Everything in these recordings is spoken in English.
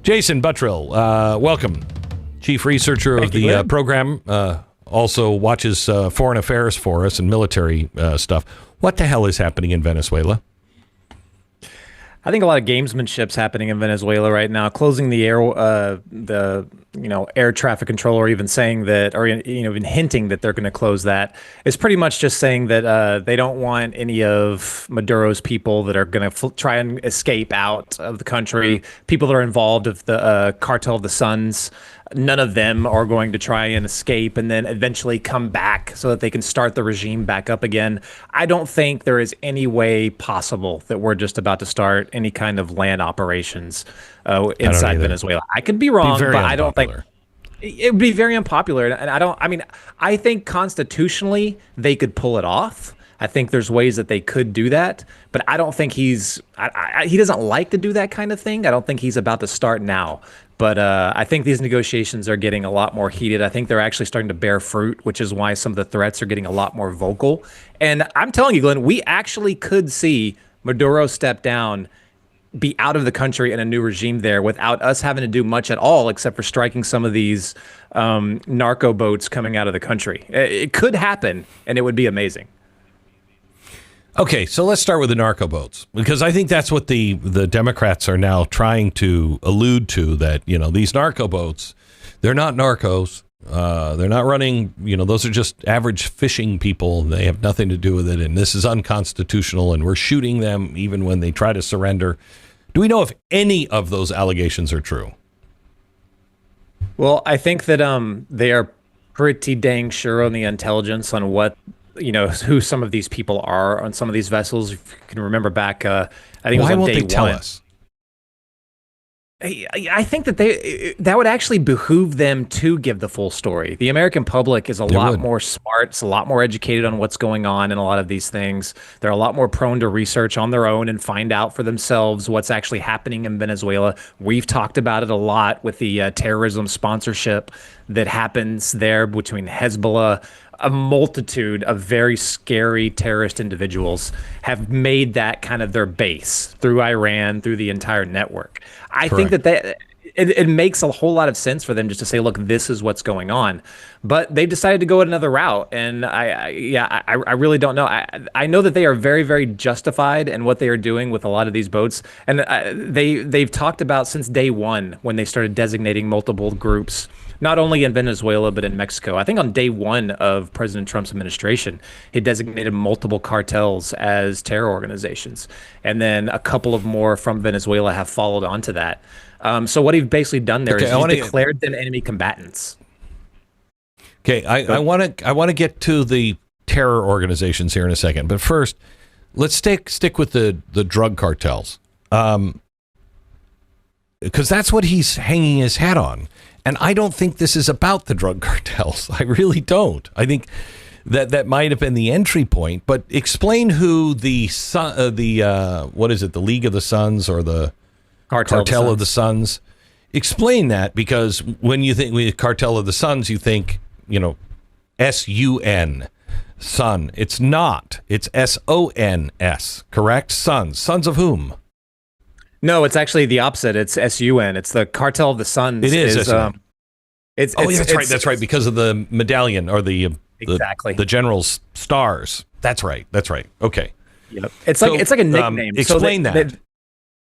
Jason Buttrill, welcome. Chief researcher of the program, also watches foreign affairs for us and military stuff. What the hell is happening in Venezuela? I think a lot of gamesmanship's happening in Venezuela right now. Closing the air traffic control, or even saying that, or even hinting that they're going to close that, is pretty much just saying that they don't want any of Maduro's people that are going to try and escape out of the country. People that are involved with the Cartel of the Suns. None of them are going to try and escape and then eventually come back so that they can start the regime back up again. I don't think there is any way possible that we're just about to start any kind of land operations inside Venezuela. I could be wrong, but I don't think it would be very unpopular. And I think constitutionally they could pull it off. I think there's ways that they could do that, but I don't think he doesn't like to do that kind of thing. I don't think he's about to start now. But I think these negotiations are getting a lot more heated. I think they're actually starting to bear fruit, which is why some of the threats are getting a lot more vocal. And I'm telling you, Glenn, we actually could see Maduro step down, be out of the country in a new regime there without us having to do much at all, except for striking some of these narco boats coming out of the country. It could happen, and it would be amazing. Okay, so let's start with the narco boats, because I think that's what the Democrats are now trying to allude to, that, these narco boats, they're not narcos. They're not running, those are just average fishing people. They have nothing to do with it. And this is unconstitutional. And we're shooting them even when they try to surrender. Do we know if any of those allegations are true? Well, I think that they are pretty dang sure on the intelligence on what, who some of these people are on some of these vessels. If you can remember back, I think it was on day one. Why won't they tell us? I think that would actually behoove them to give the full story. The American public is a lot more smart. It's a lot more educated on what's going on in a lot of these things. They're a lot more prone to research on their own and find out for themselves what's actually happening in Venezuela. We've talked about it a lot with the terrorism sponsorship that happens there between Hezbollah. A multitude of very scary terrorist individuals have made that kind of their base through Iran, through the entire network. I think that it makes a whole lot of sense for them just to say, look, this is what's going on. But they decided to go another route. And I really don't know. I know that they are very, very justified in what they are doing with a lot of these boats. And they've talked about since day one when they started designating multiple groups, not only in Venezuela, but in Mexico. I think on day one of President Trump's administration, he designated multiple cartels as terror organizations. And then a couple of more from Venezuela have followed onto that. So what he's basically done there is he's declared them enemy combatants. Okay, I want to get to the terror organizations here in a second. But first, let's stick with the drug cartels. Because that's what he's hanging his hat on. And I don't think this is about the drug cartels. I really don't. I think that might have been the entry point. But explain who the what is it? The League of the Suns or the Cartel of the Suns? Explain that, because when you think Cartel of the Suns, you think S-U-N, Sun. It's not. It's S-O-N-S. Correct? Sons of whom? No, it's actually the opposite. It's S-U-N. It's the Cartel of the Suns. It is. That's right. Because of the medallion or the general's stars. That's right. Okay. Yep. It's like a nickname. Explain that.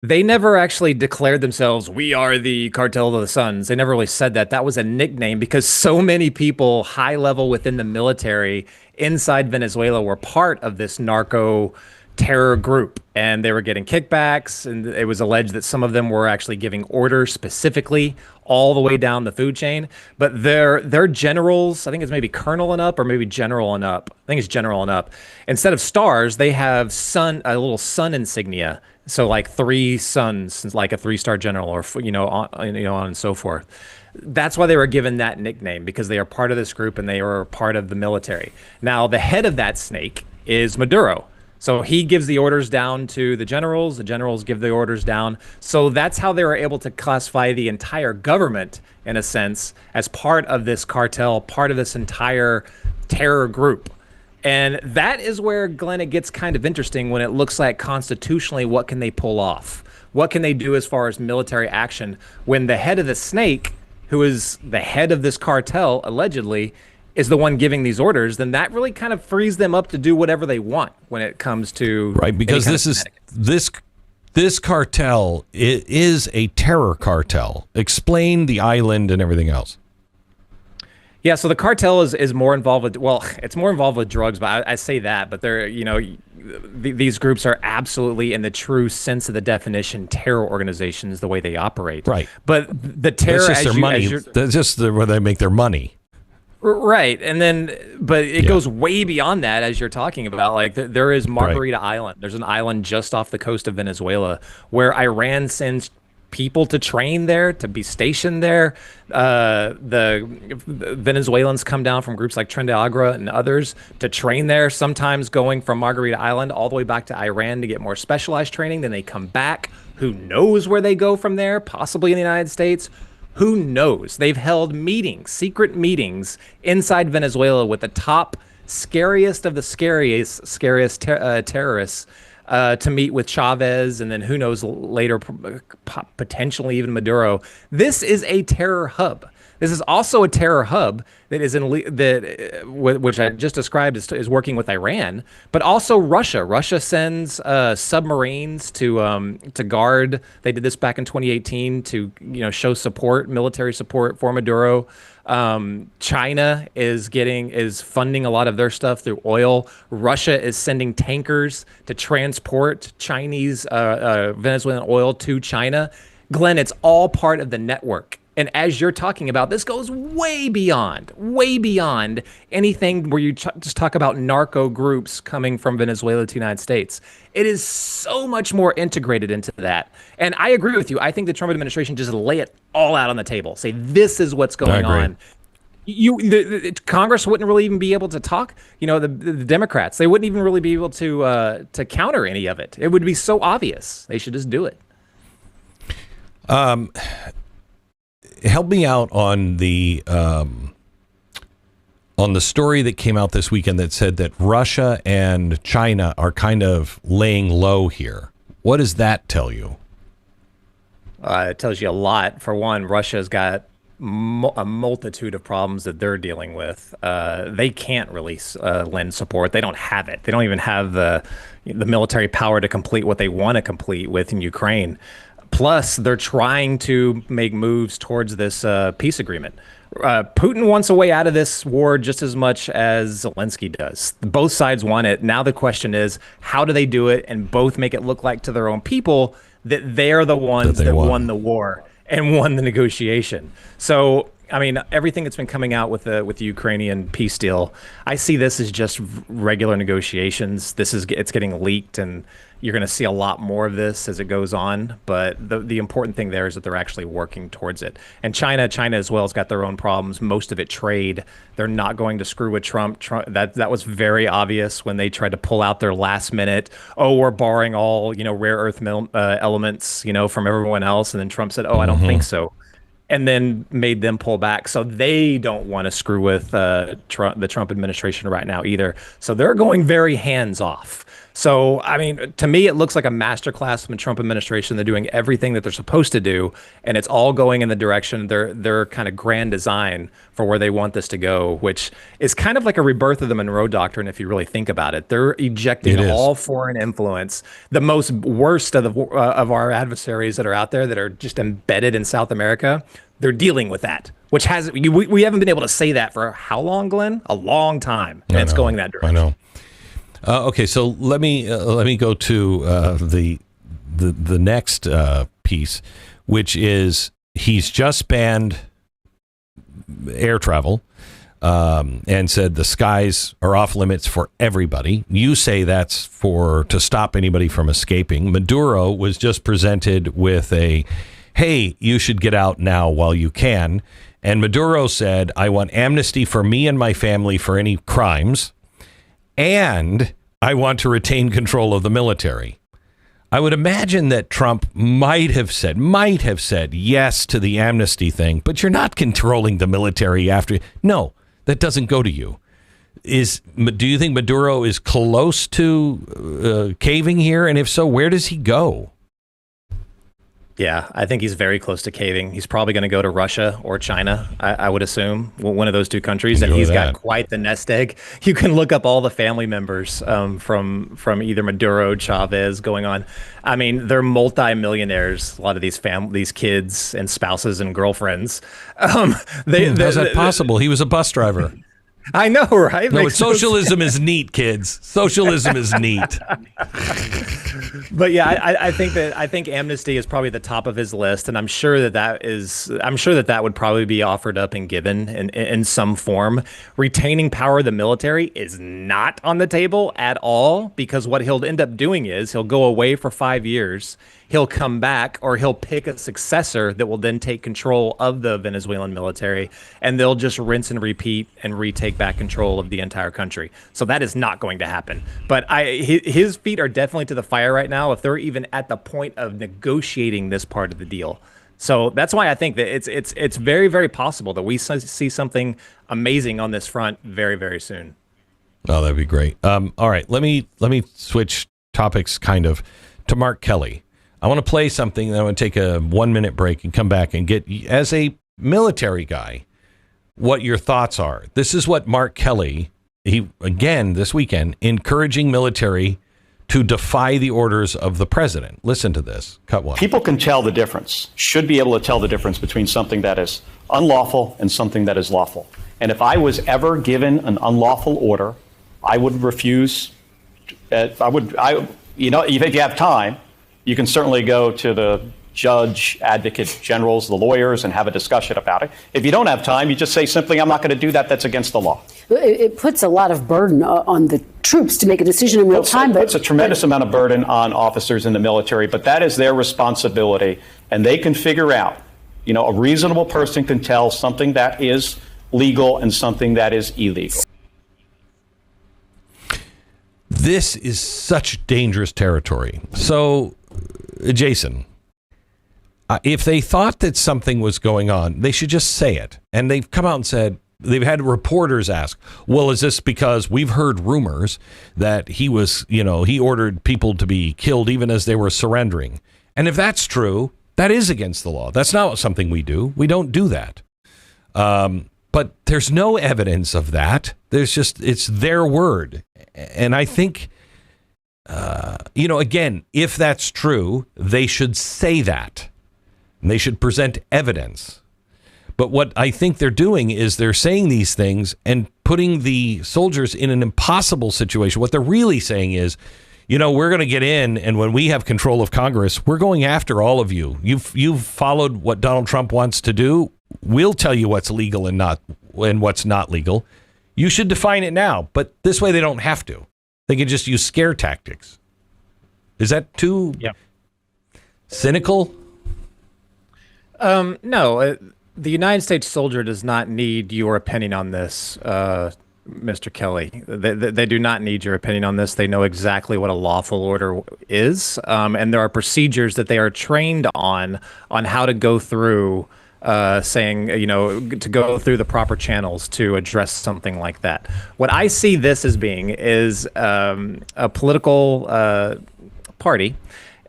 They never actually declared themselves, we are the Cartel of the Suns. They never really said that. That was a nickname because so many people high level within the military inside Venezuela were part of this narco terror group, and they were getting kickbacks, and it was alleged that some of them were actually giving orders specifically all the way down the food chain. But their generals, I think it's maybe colonel and up, or maybe general and up. I think it's general and up. Instead of stars, they have a little sun insignia. So like 3 suns, like a 3-star general, or on and so forth. That's why they were given that nickname, because they are part of this group and they are part of the military. Now, the head of that snake is Maduro. So he gives the orders down to the generals give the orders down. So that's how they were able to classify the entire government, in a sense, as part of this cartel, part of this entire terror group. And that is where, Glenn, it gets kind of interesting when it looks like constitutionally, what can they pull off? What can they do as far as military action when the head of the snake, who is the head of this cartel, allegedly, is the one giving these orders? Then that really kind of frees them up to do whatever they want when it comes to right, because this cartel is a terror cartel. Explain the island and everything else. Yeah, so the cartel is more involved with, well, it's more involved with drugs, but I say that, but they're, these groups are absolutely, in the true sense of the definition, terror organizations, the way they operate. Right. But the terror, that's just their money. That's just where they make their money. Right. And then, but it goes way beyond that, as you're talking about. Like, there is Margarita Island. There's an island just off the coast of Venezuela where Iran sends people to train there, to be stationed there. The Venezuelans come down from groups like Tren de Agra and others to train there, sometimes going from Margarita Island all the way back to Iran to get more specialized training. Then they come back. Who knows where they go from there? Possibly in the United States. Who knows? They've held meetings, secret meetings inside Venezuela with the top scariest of the scariest terrorists to meet with Chavez, and then who knows later, potentially even Maduro. This is a terror hub. This is also a terror hub that is which I just described is working with Iran, but also Russia. Russia sends submarines to guard. They did this back in 2018 to show support, military support for Maduro. China is funding a lot of their stuff through oil. Russia is sending tankers to transport Chinese Venezuelan oil to China. Glenn, it's all part of the network. And as you're talking about, this goes way beyond anything where you just talk about narco groups coming from Venezuela to the United States. It is so much more integrated into that. And I agree with you. I think the Trump administration just lay it all out on the table. Say, this is what's going on. Congress wouldn't really even be able to talk. The Democrats, they wouldn't even really be able to counter any of it. It would be so obvious. They should just do it. Help me out on the story that came out this weekend that said that Russia and China are kind of laying low here. What does that tell you? It tells you a lot. For one, Russia's got a multitude of problems that they're dealing with. They can't really lend support. They don't have it. They don't even have the military power to complete what they want to complete with in Ukraine. Plus, they're trying to make moves towards this peace agreement. Putin wants a way out of this war just as much as Zelensky does. Both sides want it. Now the question is, how do they do it and both make it look like to their own people that they're the ones that won the war and won the negotiation? So, I mean, everything that's been coming out with the Ukrainian peace deal, I see this as just regular negotiations. It's getting leaked, and you're going to see a lot more of this as it goes on. But the important thing there is that they're actually working towards it. And China as well has got their own problems. Most of it trade. They're not going to screw with Trump. That was very obvious when they tried to pull out their last minute. Oh, we're borrowing all rare earth elements from everyone else. And then Trump said, oh, I don't think so. And then made them pull back. So they don't want to screw with the Trump administration right now either. So they're going very hands off. So, I mean, to me, it looks like a masterclass from the Trump administration. They're doing everything that they're supposed to do, and it's all going in the direction, their kind of grand design for where they want this to go, which is kind of like a rebirth of the Monroe Doctrine, if you really think about it. They're ejecting all foreign influence, the most worst of our adversaries that are out there that are just embedded in South America. They're dealing with that, which we haven't been able to say that for how long, Glenn? A long time, and it's going that direction. I know. Okay, so let me go to the next piece, which is he's just banned air travel and said the skies are off limits for everybody. You say that's to stop anybody from escaping. Maduro was just presented with hey, you should get out now while you can. And Maduro said, I want amnesty for me and my family for any crimes. And I want to retain control of the military. I would imagine that Trump might have said yes to the amnesty thing, but you're not controlling the military after. No, that doesn't go to you. Do you think Maduro is close to caving here? And if so, where does he go? Yeah, I think he's very close to caving. He's probably going to go to Russia or China, I would assume, one of those two countries. And Enjoy he's that. got quite the nest egg. You can look up all the family members from either Maduro, Chavez going on. I mean, they're multi-millionaires. A lot of these kids and spouses and girlfriends. How's that possible? He was a bus driver. I know, right? No, but Makes no socialism is neat, kids. Socialism is neat. But yeah, I think amnesty is probably the top of his list, and I'm sure that would probably be offered up and given in some form. Retaining power of the military is not on the table at all, because what he'll end up doing is he'll go away for 5 years. He'll come back, or he'll pick a successor that will then take control of the Venezuelan military, and they'll just rinse and repeat and retake back control of the entire country. So that is not going to happen. But his feet are definitely to the fire right now, if they're even at the point of negotiating this part of the deal. So that's why I think that it's very, very possible that we see something amazing on this front very, very soon. Oh, that'd be great. All right, let me switch topics kind of to Mark Kelly. I want to play something, then I want to take a 1-minute break and come back and get, as a military guy, what your thoughts are. This is what Mark Kelly, he again this weekend, encouraging military to defy the orders of the president. Listen to this. Cut one. People can tell the difference, should be able to tell the difference between something that is unlawful and something that is lawful. And if I was ever given an unlawful order, I would refuse. If you have time, you can certainly go to the judge, advocate generals, the lawyers, and have a discussion about it. If you don't have time, you just say simply, I'm not going to do that. That's against the law. It puts a lot of burden on the troops to make a decision in real time. It puts a tremendous amount of burden on officers in the military, but that is their responsibility. And they can figure out, a reasonable person can tell something that is legal and something that is illegal. This is such dangerous territory. So, Jason, if they thought that something was going on, they should just say it. And they've come out and said, they've had reporters ask, well, is this because we've heard rumors that he was, he ordered people to be killed even as they were surrendering? And if that's true, that is against the law. That's not something we do. We don't do that. But there's no evidence of that. It's their word. And I think, again, if that's true, they should say that. And they should present evidence. But what I think they're doing is they're saying these things and putting the soldiers in an impossible situation. What they're really saying is, we're going to get in, and when we have control of Congress, we're going after all of you. You've followed what Donald Trump wants to do. We'll tell you what's legal and what's not legal. You should define it now, but this way they don't have to. They can just use scare tactics. Is that too cynical? No, the United States soldier does not need your opinion on this, Mr. Kelly. They do not need your opinion on this. They know exactly what a lawful order is, and there are procedures that they are trained on how to go through. To go through the proper channels to address something like that. What I see this as being is a political party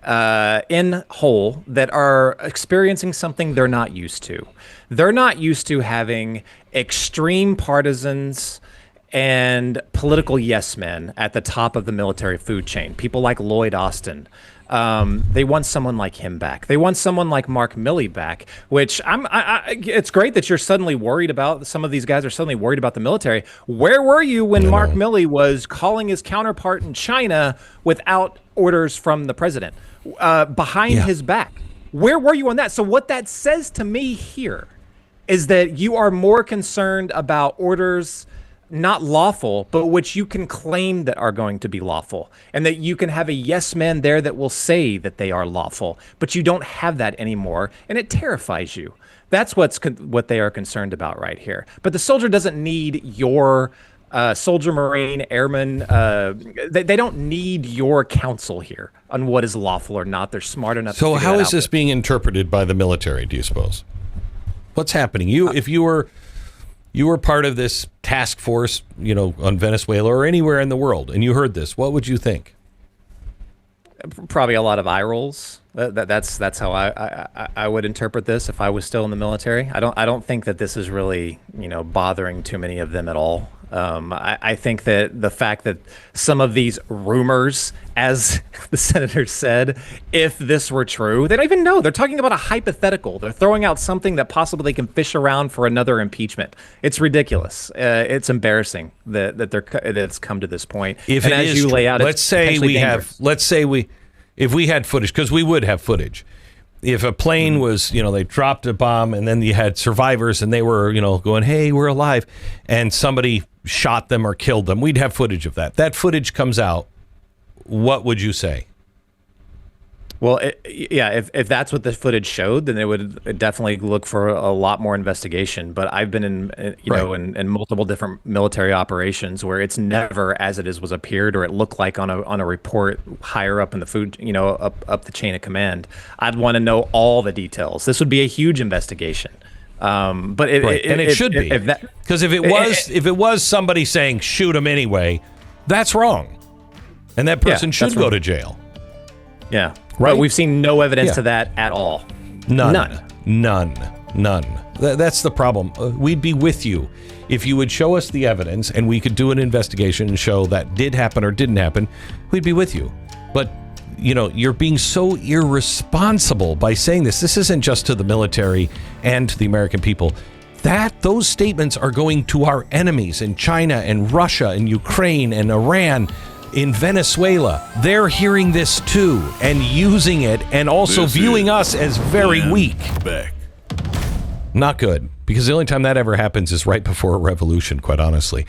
in whole that are experiencing something they're not used to. They're not used to having extreme partisans and political yes men at the top of the military food chain. People like Lloyd Austin. They want someone like him back. They want someone like Mark Milley back, which it's great that you're suddenly worried about. Some of these guys are suddenly worried about the military. Where were you when Mark Milley was calling his counterpart in China without orders from the president behind his back? Where were you on that? So what that says to me here is that you are more concerned about orders not lawful, but which you can claim that are going to be lawful, and that you can have a yes man there that will say that they are lawful, but you don't have that anymore, and it terrifies you. That's what they are concerned about right here. But the soldier doesn't need your soldier, Marine, airman. They don't need your counsel here on what is lawful or not. They're smart enough. So to how is this being interpreted by the military, do you suppose? What's happening? If you were part of this task force, on Venezuela or anywhere in the world, and you heard this, what would you think? Probably a lot of eye rolls. That's how I would interpret this if I was still in the military. I don't think that this is really, bothering too many of them at all. I think that the fact that some of these rumors, as the senator said, if this were true, they don't even know. They're talking about a hypothetical. They're throwing out something that possibly they can fish around for another impeachment. It's ridiculous. It's embarrassing that it's come to this point. If and as you lay out, if we had footage, because we would have footage. If a plane was, they dropped a bomb and then you had survivors and they were, going, hey, we're alive, and somebody shot them or killed them, we'd have footage of that. That footage comes out. What would you say? Well, if that's what the footage showed, then it would definitely look for a lot more investigation. But I've been in multiple different military operations where it's never as it was appeared or it looked like on a report higher up in the food, up the chain of command. I'd want to know all the details. This would be a huge investigation. But it should be, because if it was somebody saying shoot him anyway, that's wrong, and that person should go to jail. Yeah. Right. But we've seen no evidence to that at all. None. That's the problem. We'd be with you if you would show us the evidence and we could do an investigation and show that did happen or didn't happen. We'd be with you. But, you're being so irresponsible by saying this. This isn't just to the military and to the American people. Those statements are going to our enemies in China and Russia and Ukraine and Iran. In Venezuela, they're hearing this too and using it and also viewing us as very weak. Beck. Not good, because the only time that ever happens is right before a revolution, quite honestly.